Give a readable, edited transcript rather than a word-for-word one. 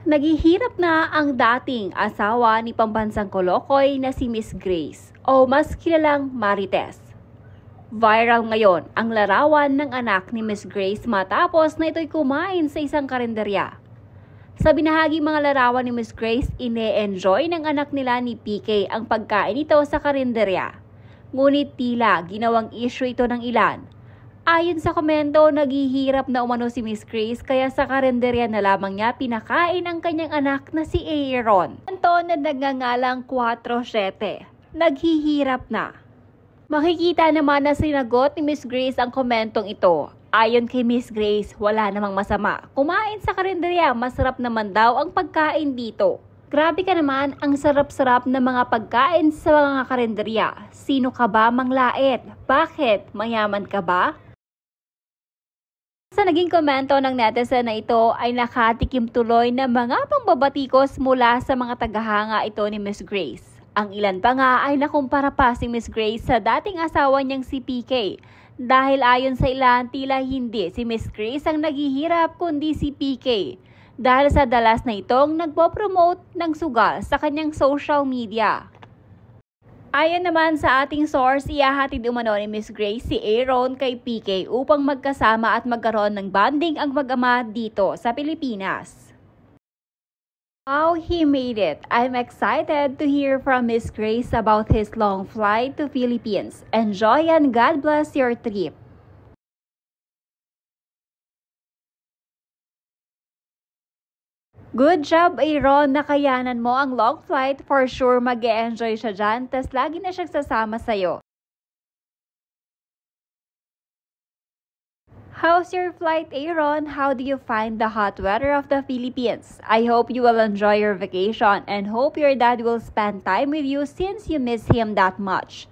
Naghihirap na ang dating asawa ni pambansang Kolokoy na si Miss Grace o mas kilalang Marites. Viral ngayon ang larawan ng anak ni Miss Grace matapos na ito'y kumain sa isang karinderya. Sa binahagi mga larawan ni Miss Grace, ine-enjoy ng anak nila ni PK ang pagkain nito sa karinderya. Ngunit tila ginawang issue ito ng ilan. Ayon sa komento, naghihirap na umano si Miss Grace kaya sa karinderya na lamang niya pinakain ang kanyang anak na si Aaron. Anton na nagngangalang 4-7. Naghihirap na. Makikita naman na sinagot ni Miss Grace ang komentong ito. Ayon kay Miss Grace, wala namang masama. Kumain sa karinderya, masarap naman daw ang pagkain dito. Grabe ka naman, ang sarap-sarap na mga pagkain sa mga karinderya. Sino ka ba manglait? Bakit? Mayaman ka ba? Sa naging komento ng netizen na ito ay nakatikim tuloy ng mga pangbabatikos mula sa mga tagahanga ito ni Miss Grace. Ang ilan pa nga ay nakumpara pa si Miss Grace sa dating asawa niyang si PK. Dahil ayon sa ilan, tila hindi si Miss Grace ang naghihirap kundi si PK. Dahil sa dalas na itong nagpo-promote ng sugal sa kanyang social media. Ayon naman sa ating source, ihahatid umano ni Miss Grace si Aaron kay PK upang magkasama at magkaroon ng bonding ang mag-ama dito sa Pilipinas. How he made it! I'm excited to hear from Miss Grace about his long flight to Philippines. Enjoy and God bless your trip! Good job, Aaron. Nakayanan mo ang long flight. For sure, mag-e-enjoy siya dyan. Tas lagi na siyang sasama sa'yo. How's your flight, Aaron? How do you find the hot weather of the Philippines? I hope you will enjoy your vacation and hope your dad will spend time with you since you miss him that much.